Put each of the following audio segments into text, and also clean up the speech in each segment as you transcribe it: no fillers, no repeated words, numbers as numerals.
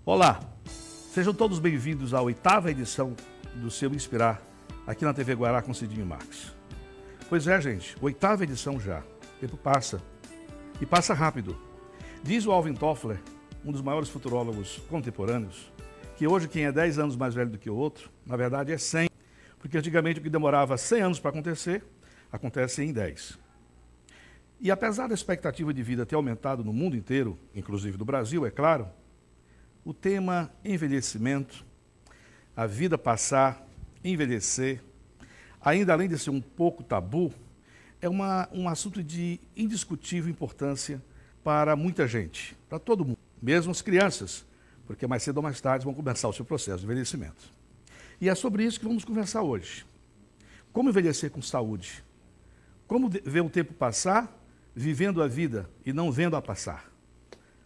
Olá, sejam todos bem-vindos à 8ª edição do seu Inspirar, aqui na TV Guará com Cidinho Marques. Pois é, gente, 8ª edição já. O tempo passa, e passa rápido. Diz o Alvin Toffler, um dos maiores futurólogos contemporâneos, que hoje quem é 10 anos mais velho do que o outro, na verdade é 100, porque antigamente o que demorava 100 anos para acontecer, acontece em 10. E apesar da expectativa de vida ter aumentado no mundo inteiro, inclusive no Brasil, é claro, o tema envelhecimento, a vida passar, envelhecer, ainda além de ser um pouco tabu, é um assunto de indiscutível importância para muita gente, para todo mundo, mesmo as crianças, porque mais cedo ou mais tarde vão começar o seu processo de envelhecimento. E é sobre isso que vamos conversar hoje. Como envelhecer com saúde? Como ver o tempo passar, vivendo a vida e não vendo-a passar?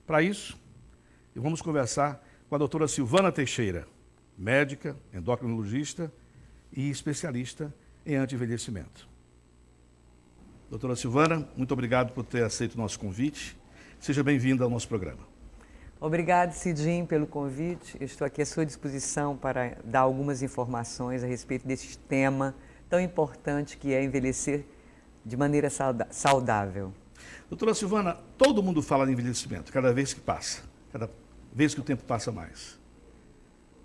Para isso, vamos conversar com a doutora Silvana Teixeira, médica, endocrinologista e especialista em anti-envelhecimento. Doutora Silvana, muito obrigado por ter aceito o nosso convite. Seja bem-vinda ao nosso programa. Obrigado, Cidinho, pelo convite. Eu estou aqui à sua disposição para dar algumas informações a respeito desse tema tão importante que é envelhecer de maneira saudável. Doutora Silvana, todo mundo fala de envelhecimento, cada vez que passa, cada vez que o tempo passa mais.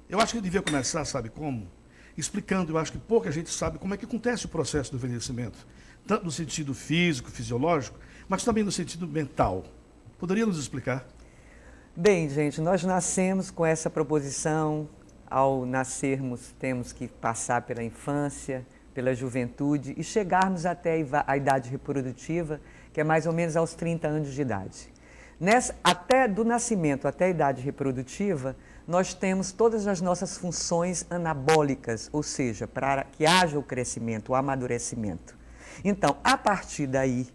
Eu acho que eu devia começar, sabe como? Explicando, eu acho que pouca gente sabe como é que acontece o processo do envelhecimento, tanto no sentido físico, fisiológico, mas também no sentido mental. Poderia nos explicar? Bem, gente, nós nascemos com essa proposição. Ao nascermos, temos que passar pela infância, pela juventude e chegarmos até a idade reprodutiva, que é mais ou menos aos 30 anos de idade. Até do nascimento até a idade reprodutiva, nós temos todas as nossas funções anabólicas, ou seja, para que haja o crescimento, o amadurecimento. Então, a partir daí,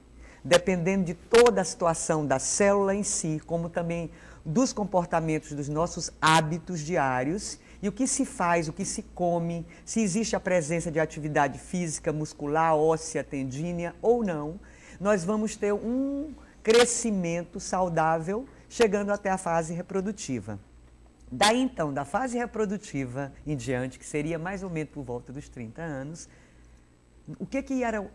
dependendo de toda a situação da célula em si, como também dos comportamentos dos nossos hábitos diários e o que se faz, o que se come, se existe a presença de atividade física, muscular, óssea, tendínea ou não, nós vamos ter um crescimento saudável chegando até a fase reprodutiva. Daí então, da fase reprodutiva em diante, que seria mais ou menos por volta dos 30 anos, o que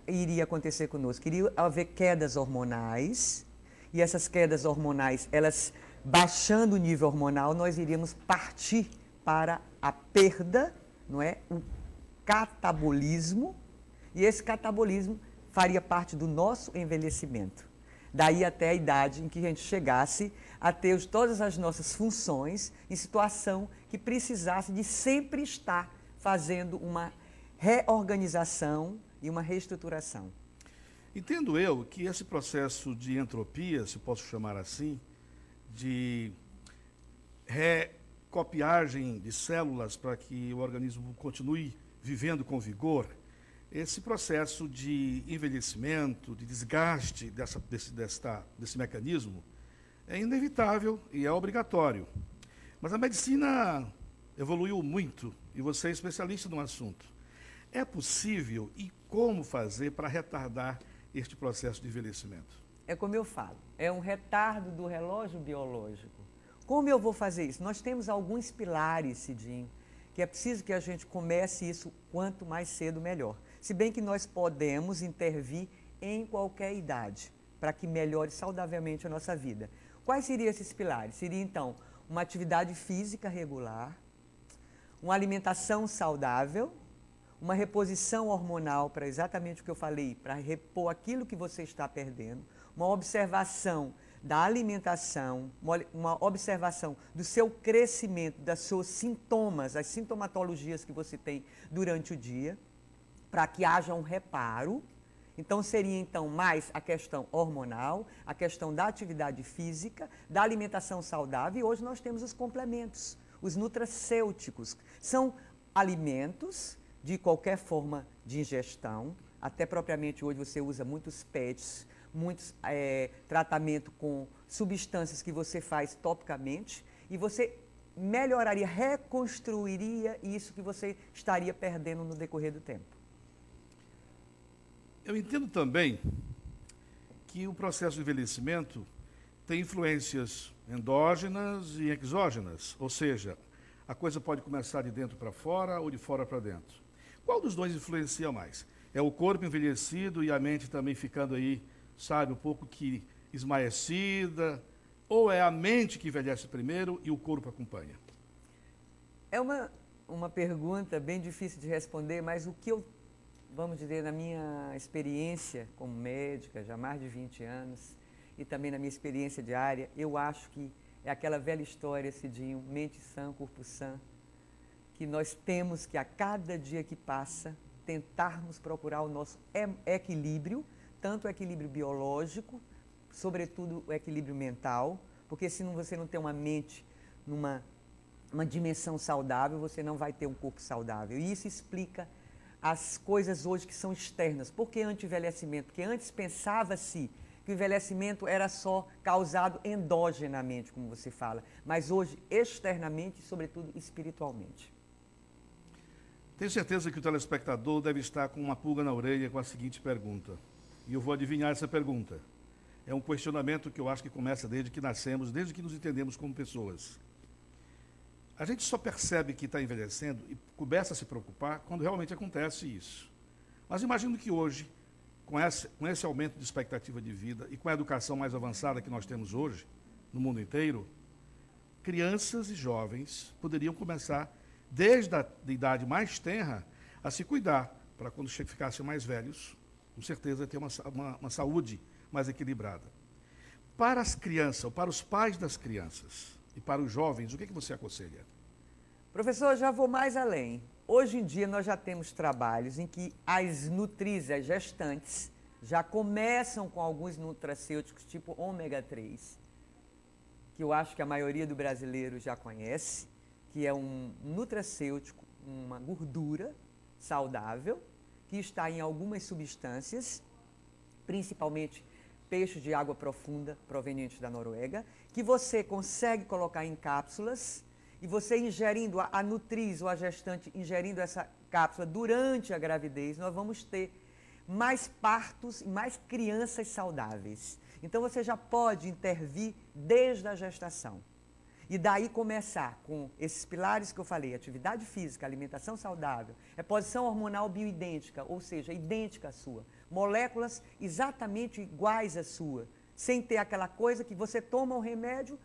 iria acontecer conosco? Iria haver quedas hormonais, e essas quedas hormonais, elas baixando o nível hormonal, nós iríamos partir para a perda, não é? O catabolismo, e esse catabolismo faria parte do nosso envelhecimento. Daí até a idade em que a gente chegasse a ter todas as nossas funções em situação que precisasse de sempre estar fazendo uma reorganização e uma reestruturação. Entendo eu que esse processo de entropia, se posso chamar assim, de recopiagem de células para que o organismo continue vivendo com vigor, esse processo de envelhecimento, de desgaste desse mecanismo, é inevitável e é obrigatório. Mas a medicina evoluiu muito e você é especialista no assunto. É possível e como fazer para retardar este processo de envelhecimento? É como eu falo, é um retardo do relógio biológico. Como eu vou fazer isso? Nós temos alguns pilares, Cidinho, que é preciso que a gente comece isso quanto mais cedo melhor. Se bem que nós podemos intervir em qualquer idade, para que melhore saudavelmente a nossa vida. Quais seriam esses pilares? Seria, então, uma atividade física regular, uma alimentação saudável, uma reposição hormonal para exatamente o que eu falei, para repor aquilo que você está perdendo, uma observação da alimentação, uma observação do seu crescimento, dos seus sintomas, as sintomatologias que você tem durante o dia, para que haja um reparo. Então, seria então mais a questão hormonal, a questão da atividade física, da alimentação saudável, e hoje nós temos os complementos, os nutracêuticos. São alimentos de qualquer forma de ingestão, até propriamente hoje você usa muitos PETs, muitos tratamento com substâncias que você faz topicamente, e você melhoraria, reconstruiria isso que você estaria perdendo no decorrer do tempo. Eu entendo também que o processo de envelhecimento tem influências endógenas e exógenas, ou seja, a coisa pode começar de dentro para fora ou de fora para dentro. Qual dos dois influencia mais? É o corpo envelhecido e a mente também ficando aí, sabe, um pouco que esmaecida, ou é a mente que envelhece primeiro e o corpo acompanha? É uma pergunta bem difícil de responder, mas o que eu, vamos dizer, na minha experiência como médica, já há mais de 20 anos, e também na minha experiência diária, eu acho que é aquela velha história, Cidinho, mente sã, corpo sã, que nós temos que, a cada dia que passa, tentarmos procurar o nosso equilíbrio, tanto o equilíbrio biológico, sobretudo o equilíbrio mental, porque se você não tem uma mente numa dimensão saudável, você não vai ter um corpo saudável. E isso explica as coisas hoje que são externas. Por que anti-envelhecimento? Porque antes pensava-se que o envelhecimento era só causado endogenamente, como você fala, mas hoje externamente e, sobretudo, espiritualmente. Tenho certeza que o telespectador deve estar com uma pulga na orelha com a seguinte pergunta. E eu vou adivinhar essa pergunta. É um questionamento que eu acho que começa desde que nascemos, desde que nos entendemos como pessoas. A gente só percebe que está envelhecendo e começa a se preocupar quando realmente acontece isso. Mas imagino que hoje, com esse aumento de expectativa de vida e com a educação mais avançada que nós temos hoje, no mundo inteiro, crianças e jovens poderiam começar, desde a idade mais tenra, a se cuidar, para quando ficassem mais velhos, com certeza ter uma saúde mais equilibrada. Para as crianças, ou para os pais das crianças e para os jovens, o que você aconselha? Professor, já vou mais além. Hoje em dia nós já temos trabalhos em que as nutrizes, as gestantes, já começam com alguns nutracêuticos tipo ômega 3, que eu acho que a maioria do brasileiro já conhece, que é um nutracêutico, uma gordura saudável, que está em algumas substâncias, principalmente peixes de água profunda provenientes da Noruega, que você consegue colocar em cápsulas e você ingerindo, a nutriz ou a gestante ingerindo essa cápsula durante a gravidez, nós vamos ter mais partos e mais crianças saudáveis. Então você já pode intervir desde a gestação. E daí começar com esses pilares que eu falei, atividade física, alimentação saudável, reposição hormonal bioidêntica, ou seja, idêntica à sua, moléculas exatamente iguais à sua, sem ter aquela coisa que você toma o remédio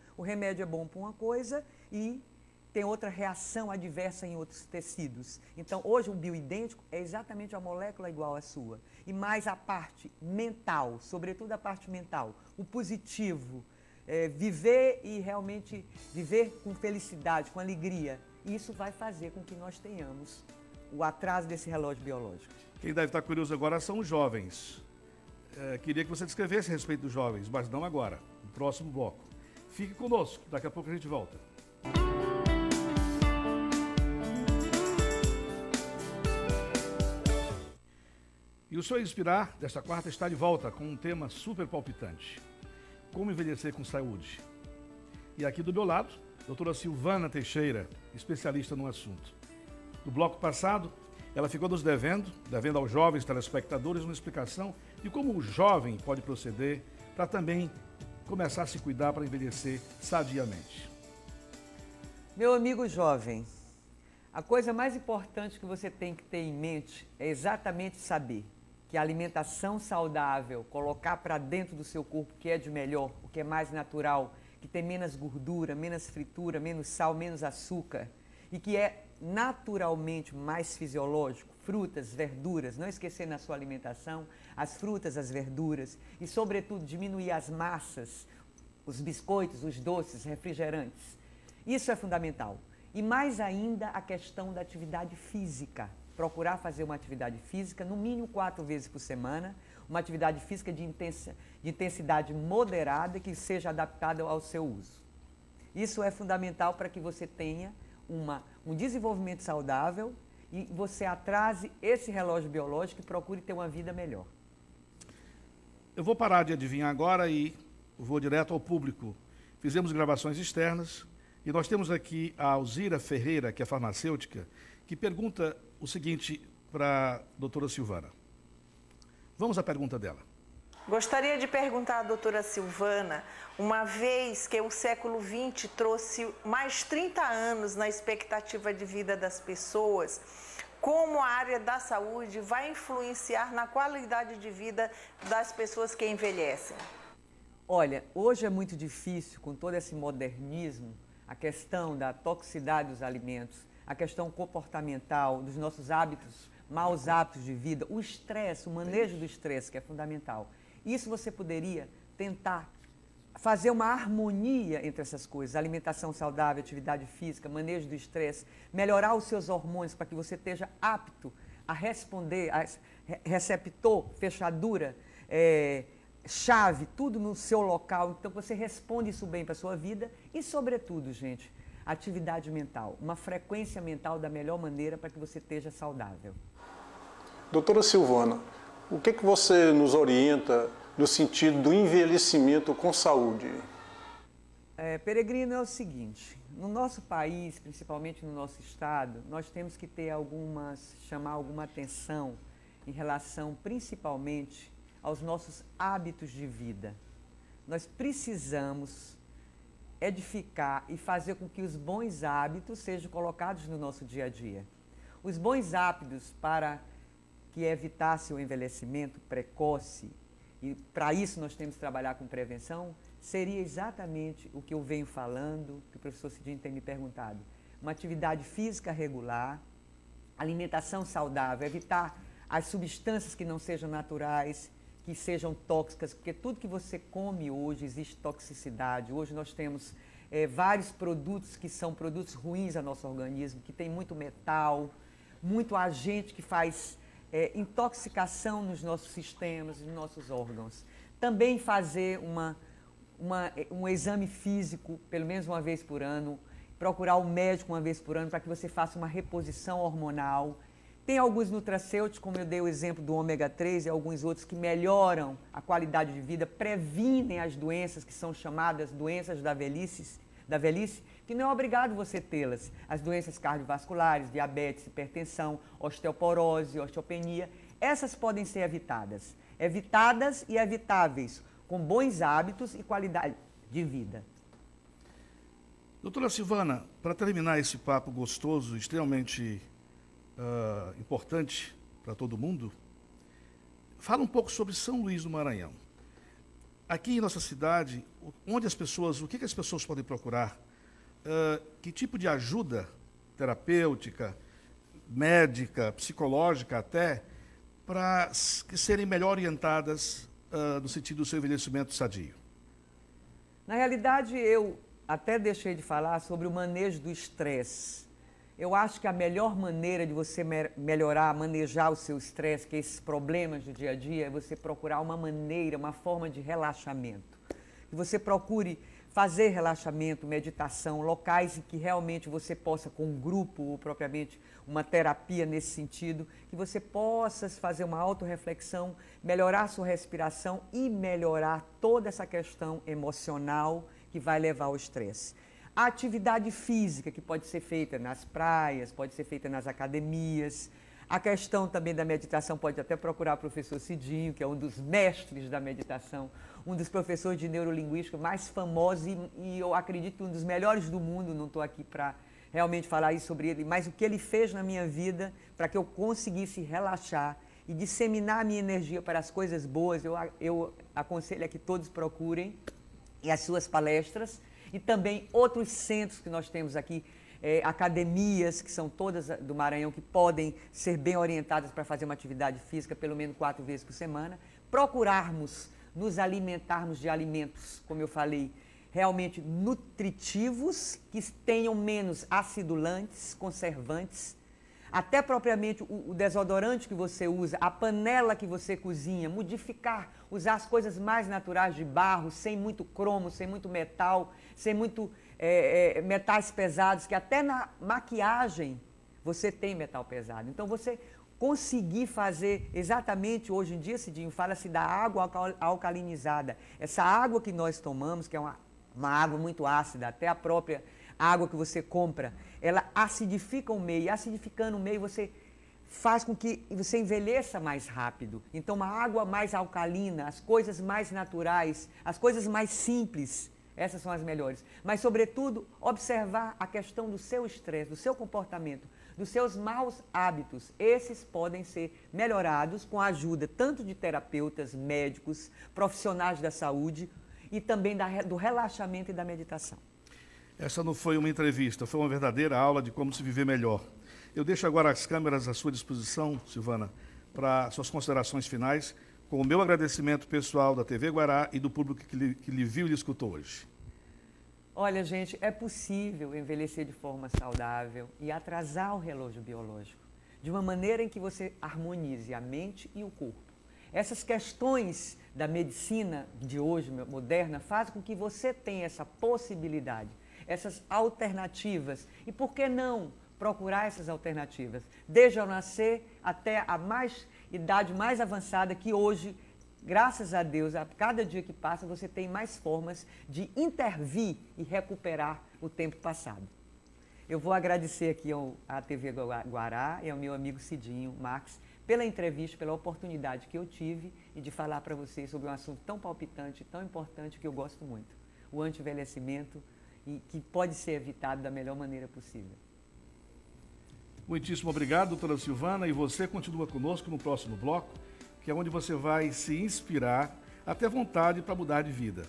é bom para uma coisa e tem outra reação adversa em outros tecidos. Então, hoje o bioidêntico é exatamente a molécula igual à sua. E mais a parte mental, sobretudo a parte mental, o positivo, viver e realmente viver com felicidade, com alegria. Isso vai fazer com que nós tenhamos o atraso desse relógio biológico. Quem deve estar curioso agora são os jovens. Queria que você descrevesse a respeito dos jovens, mas não agora, no próximo bloco. Fique conosco, daqui a pouco a gente volta. E o Sonho Inspirar, desta quarta, está de volta com um tema super palpitante. Como envelhecer com saúde. E aqui do meu lado, a doutora Silvana Teixeira, especialista no assunto. No bloco passado, ela ficou nos devendo aos jovens telespectadores, uma explicação de como o jovem pode proceder para também começar a se cuidar para envelhecer sadiamente. Meu amigo jovem, a coisa mais importante que você tem que ter em mente é exatamente saber que a alimentação saudável, colocar para dentro do seu corpo o que é de melhor, o que é mais natural, que tem menos gordura, menos fritura, menos sal, menos açúcar e que é naturalmente mais fisiológico, frutas, verduras, não esquecer na sua alimentação as frutas, as verduras e, sobretudo, diminuir as massas, os biscoitos, os doces, refrigerantes. Isso é fundamental. E mais ainda a questão da atividade física. Procurar fazer uma atividade física, no mínimo 4 vezes por semana, uma atividade física de intensidade moderada que seja adaptada ao seu uso. Isso é fundamental para que você tenha um desenvolvimento saudável e você atrase esse relógio biológico e procure ter uma vida melhor. Eu vou parar de adivinhar agora e vou direto ao público. Fizemos gravações externas e nós temos aqui a Alzira Ferreira, que é farmacêutica, que pergunta o seguinte para a doutora Silvana. Vamos à pergunta dela. Gostaria de perguntar à doutora Silvana, uma vez que o século XX trouxe mais 30 anos na expectativa de vida das pessoas, como a área da saúde vai influenciar na qualidade de vida das pessoas que envelhecem? Olha, hoje é muito difícil, com todo esse modernismo, a questão da toxicidade dos alimentos, a questão comportamental, dos nossos hábitos, maus hábitos de vida, o estresse, o manejo do estresse, que é fundamental. Isso você poderia tentar fazer uma harmonia entre essas coisas, alimentação saudável, atividade física, manejo do estresse, melhorar os seus hormônios para que você esteja apto a responder, a receptor, fechadura, chave, tudo no seu local. Então você responde isso bem para a sua vida e, sobretudo, gente, atividade mental, uma frequência mental da melhor maneira para que você esteja saudável. Doutora Silvana, o que você nos orienta no sentido do envelhecimento com saúde? Peregrino, é o seguinte, no nosso país, principalmente no nosso estado, nós temos que ter chamar alguma atenção em relação principalmente aos nossos hábitos de vida. Nós precisamos edificar e fazer com que os bons hábitos sejam colocados no nosso dia a dia. Os bons hábitos para que evitasse o envelhecimento precoce, e para isso nós temos que trabalhar com prevenção, seria exatamente o que eu venho falando, que o professor Cidinho tem me perguntado. Uma atividade física regular, alimentação saudável, evitar as substâncias que não sejam naturais, que sejam tóxicas, porque tudo que você come hoje existe toxicidade. Hoje nós temos vários produtos que são produtos ruins ao nosso organismo, que tem muito metal, muito agente que faz intoxicação nos nossos sistemas, nos nossos órgãos. Também fazer um exame físico, pelo menos uma vez por ano, procurar um médico uma vez por ano para que você faça uma reposição hormonal. Tem alguns nutracêuticos, como eu dei o exemplo do ômega 3 e alguns outros que melhoram a qualidade de vida, previnem as doenças que são chamadas doenças da velhice, que não é obrigado você tê-las. As doenças cardiovasculares, diabetes, hipertensão, osteoporose, osteopenia, essas podem ser evitadas. Evitadas e evitáveis, com bons hábitos e qualidade de vida. Doutora Silvana, para terminar esse papo gostoso, extremamente importante para todo mundo, fala um pouco sobre São Luís do Maranhão. Aqui em nossa cidade, onde o que as pessoas podem procurar? Que tipo de ajuda terapêutica, médica, psicológica até, para que serem melhor orientadas no sentido do seu envelhecimento sadio? Na realidade, eu até deixei de falar sobre o manejo do estresse. Eu acho que a melhor maneira de você manejar o seu estresse, que é esses problemas do dia a dia, é você procurar uma forma de relaxamento. Que você procure fazer relaxamento, meditação, locais em que realmente você possa, com um grupo ou propriamente uma terapia nesse sentido, que você possa fazer uma autorreflexão, melhorar a sua respiração e melhorar toda essa questão emocional que vai levar ao estresse. A atividade física, que pode ser feita nas praias, pode ser feita nas academias. A questão também da meditação, pode até procurar o professor Cidinho, que é um dos mestres da meditação, um dos professores de neurolinguística mais famosos e eu acredito que um dos melhores do mundo. Não estou aqui para realmente falar isso sobre ele, mas o que ele fez na minha vida para que eu conseguisse relaxar e disseminar a minha energia para as coisas boas, eu aconselho a que todos procurem e as suas palestras. E também outros centros que nós temos aqui, academias, que são todas do Maranhão, que podem ser bem orientadas para fazer uma atividade física pelo menos 4 vezes por semana. Procurarmos nos alimentarmos de alimentos, como eu falei, realmente nutritivos, que tenham menos acidulantes, conservantes, até propriamente o desodorante que você usa, a panela que você cozinha, modificar, usar as coisas mais naturais de barro, sem muito cromo, sem muito metal, sem muito metais pesados, que até na maquiagem você tem metal pesado. Então você conseguir fazer exatamente, hoje em dia, Cidinho, fala-se da água alcalinizada. Essa água que nós tomamos, que é uma água muito ácida, até a própria água que você compra, ela acidifica o meio, e acidificando o meio você faz com que você envelheça mais rápido. Então, uma água mais alcalina, as coisas mais naturais, as coisas mais simples, essas são as melhores. Mas, sobretudo, observar a questão do seu estresse, do seu comportamento, dos seus maus hábitos. Esses podem ser melhorados com a ajuda tanto de terapeutas, médicos, profissionais da saúde e também do relaxamento e da meditação. Essa não foi uma entrevista, foi uma verdadeira aula de como se viver melhor. Eu deixo agora as câmeras à sua disposição, Silvana, para suas considerações finais, com o meu agradecimento pessoal da TV Guará e do público que lhe viu e lhe escutou hoje. Olha, gente, é possível envelhecer de forma saudável e atrasar o relógio biológico, de uma maneira em que você harmonize a mente e o corpo. Essas questões da medicina de hoje, moderna, fazem com que você tenha essa possibilidade, essas alternativas. E por que não procurar essas alternativas? Desde ao nascer até a idade mais avançada, que hoje, graças a Deus, a cada dia que passa, você tem mais formas de intervir e recuperar o tempo passado. Eu vou agradecer aqui à TV Guará e ao meu amigo Cidinho Marques pela entrevista, pela oportunidade que eu tive e de falar para vocês sobre um assunto tão palpitante, tão importante, que eu gosto muito. O anti-envelhecimento, e que pode ser evitado da melhor maneira possível. Muitíssimo obrigado, doutora Silvana, e você continua conosco no próximo bloco, que é onde você vai se inspirar, até vontade para mudar de vida.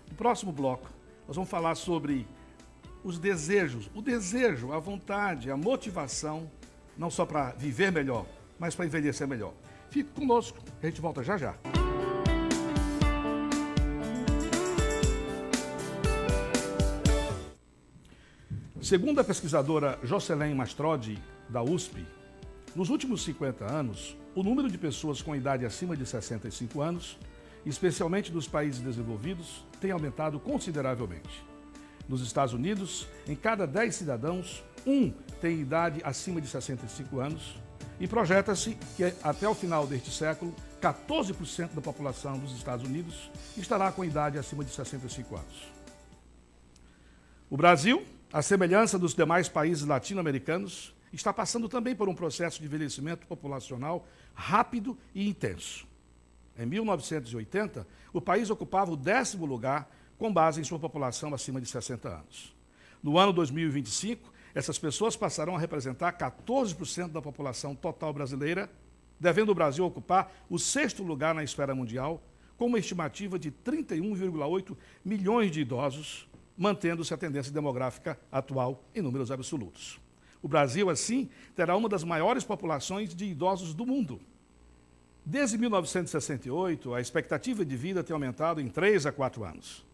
No próximo bloco, nós vamos falar sobre os desejos, o desejo, a vontade, a motivação, não só para viver melhor, mas para envelhecer melhor. Fique conosco, a gente volta já já. Segundo a pesquisadora Jocelyn Mastrodi, da USP, nos últimos 50 anos, o número de pessoas com idade acima de 65 anos, especialmente dos países desenvolvidos, tem aumentado consideravelmente. Nos Estados Unidos, em cada 10 cidadãos, um tem idade acima de 65 anos e projeta-se que até o final deste século, 14% da população dos Estados Unidos estará com idade acima de 65 anos. O Brasil, à semelhança dos demais países latino-americanos, está passando também por um processo de envelhecimento populacional rápido e intenso. Em 1980, o país ocupava o 10º lugar com base em sua população acima de 60 anos. No ano 2025, essas pessoas passarão a representar 14% da população total brasileira, devendo o Brasil ocupar o 6º lugar na esfera mundial, com uma estimativa de 31,8 milhões de idosos, mantendo-se a tendência demográfica atual em números absolutos. O Brasil, assim, terá uma das maiores populações de idosos do mundo. Desde 1968, a expectativa de vida tem aumentado em 3 a 4 anos.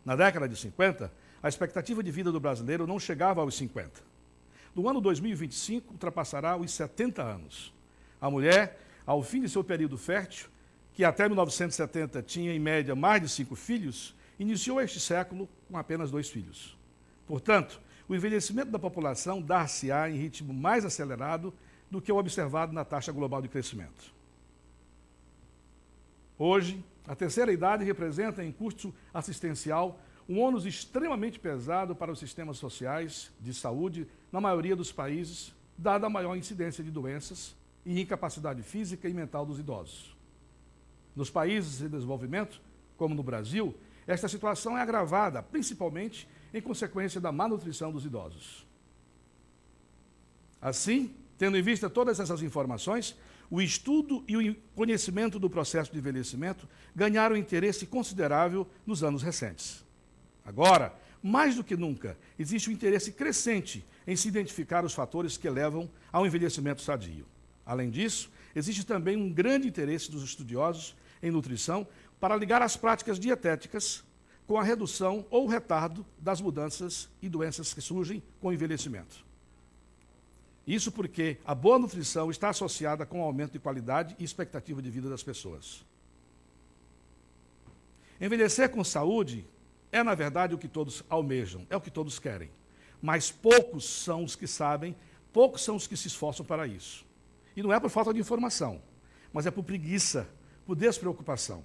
Na década de 50, a expectativa de vida do brasileiro não chegava aos 50. No ano 2025, ultrapassará os 70 anos. A mulher, ao fim de seu período fértil, que até 1970 tinha em média mais de 5 filhos, iniciou este século com apenas 2 filhos. Portanto, o envelhecimento da população dar-se-á em ritmo mais acelerado do que o observado na taxa global de crescimento. Hoje, a terceira idade representa em custo assistencial um ônus extremamente pesado para os sistemas sociais de saúde na maioria dos países, dada a maior incidência de doenças e incapacidade física e mental dos idosos. Nos países em desenvolvimento, como no Brasil, esta situação é agravada, principalmente em consequência da má nutrição dos idosos. Assim, tendo em vista todas essas informações, o estudo e o conhecimento do processo de envelhecimento ganharam interesse considerável nos anos recentes. Agora, mais do que nunca, existe um interesse crescente em se identificar os fatores que levam ao envelhecimento sadio. Além disso, existe também um grande interesse dos estudiosos em nutrição para ligar as práticas dietéticas com a redução ou retardo das mudanças e doenças que surgem com o envelhecimento. Isso porque a boa nutrição está associada com o aumento de qualidade e expectativa de vida das pessoas. Envelhecer com saúde é, na verdade, o que todos almejam, é o que todos querem. Mas poucos são os que sabem, poucos são os que se esforçam para isso. E não é por falta de informação, mas é por preguiça, por despreocupação.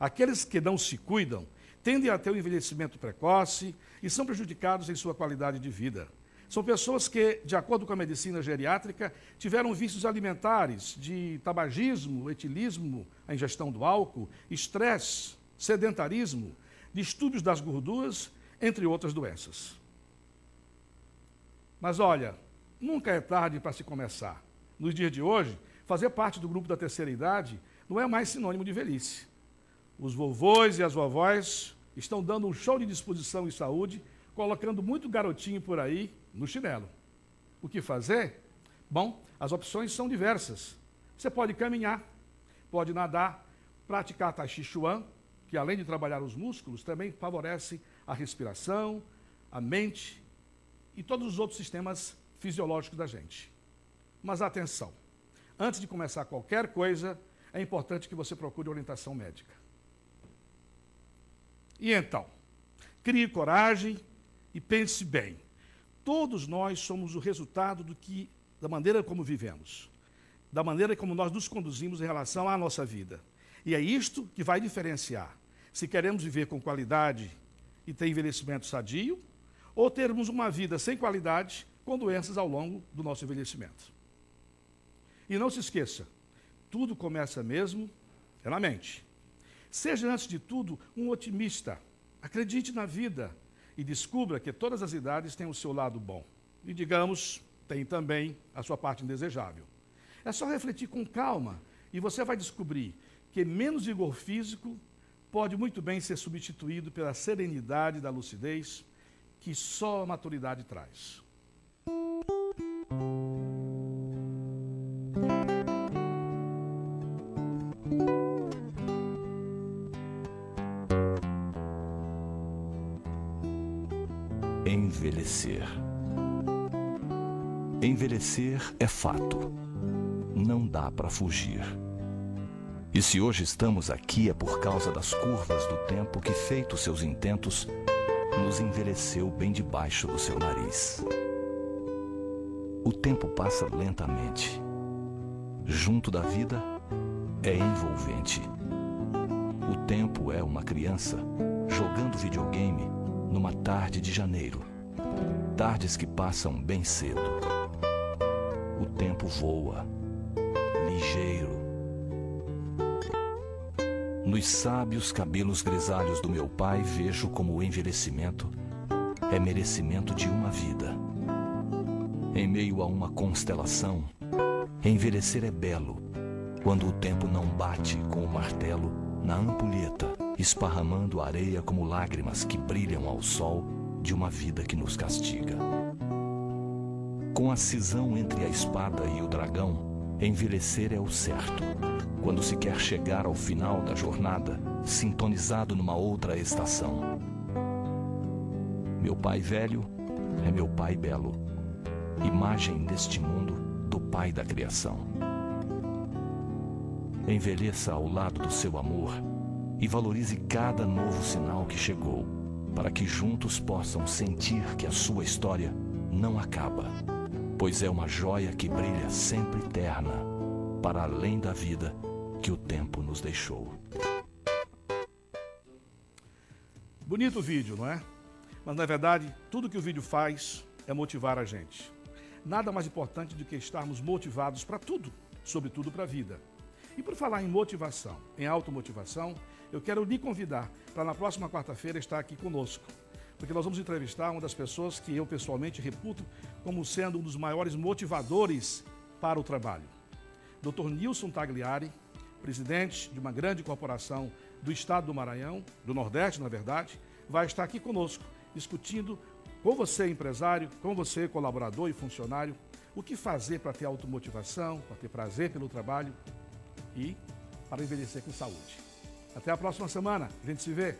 Aqueles que não se cuidam tendem a ter um envelhecimento precoce e são prejudicados em sua qualidade de vida. São pessoas que, de acordo com a medicina geriátrica, tiveram vícios alimentares de tabagismo, etilismo, a ingestão do álcool, estresse, sedentarismo, distúrbios das gorduras, entre outras doenças. Mas olha, nunca é tarde para se começar. Nos dias de hoje, fazer parte do grupo da terceira idade não é mais sinônimo de velhice. Os vovôs e as vovós estão dando um show de disposição e saúde, colocando muito garotinho por aí no chinelo. O que fazer? Bom, as opções são diversas. Você pode caminhar, pode nadar, praticar Tai Chi Chuan, que além de trabalhar os músculos, também favorece a respiração, a mente e todos os outros sistemas fisiológicos da gente. Mas atenção, antes de começar qualquer coisa, é importante que você procure orientação médica. E então, crie coragem e pense bem. Todos nós somos o resultado da maneira como vivemos, da maneira como nós nos conduzimos em relação à nossa vida. E é isto que vai diferenciar se queremos viver com qualidade e ter envelhecimento sadio, ou termos uma vida sem qualidade com doenças ao longo do nosso envelhecimento. E não se esqueça, tudo começa mesmo na mente. Seja, antes de tudo, um otimista. Acredite na vida e descubra que todas as idades têm o seu lado bom. E, digamos, tem também a sua parte indesejável. É só refletir com calma e você vai descobrir que menos vigor físico pode muito bem ser substituído pela serenidade da lucidez que só a maturidade traz. Envelhecer. Envelhecer é fato. Não dá para fugir. E se hoje estamos aqui é por causa das curvas do tempo que, feitos seus intentos, nos envelheceu bem debaixo do seu nariz. O tempo passa lentamente. Junto da vida, é envolvente. O tempo é uma criança jogando videogame numa tarde de janeiro. Tardes que passam bem cedo. O tempo voa, ligeiro. Nos sábios cabelos grisalhos do meu pai vejo como o envelhecimento é merecimento de uma vida. Em meio a uma constelação, envelhecer é belo, quando o tempo não bate com o martelo na ampulheta, esparramando areia como lágrimas que brilham ao sol de uma vida que nos castiga. Com a cisão entre a espada e o dragão, envelhecer é o certo, quando se quer chegar ao final da jornada, sintonizado numa outra estação. Meu pai velho é meu pai belo, imagem deste mundo do pai da criação. Envelheça ao lado do seu amor e valorize cada novo sinal que chegou, para que juntos possam sentir que a sua história não acaba, pois é uma joia que brilha sempre terna, para além da vida que o tempo nos deixou. Bonito o vídeo, não é? Mas, na verdade, tudo que o vídeo faz é motivar a gente. Nada mais importante do que estarmos motivados para tudo, sobretudo para a vida. E por falar em motivação, em automotivação, eu quero lhe convidar para na próxima quarta-feira estar aqui conosco, porque nós vamos entrevistar uma das pessoas que eu pessoalmente reputo como sendo um dos maiores motivadores para o trabalho. Dr. Nilson Tagliari, presidente de uma grande corporação do estado do Maranhão, do Nordeste, na verdade, vai estar aqui conosco, discutindo com você, empresário, com você, colaborador e funcionário, o que fazer para ter automotivação, para ter prazer pelo trabalho e para envelhecer com saúde. Até a próxima semana, a gente se vê.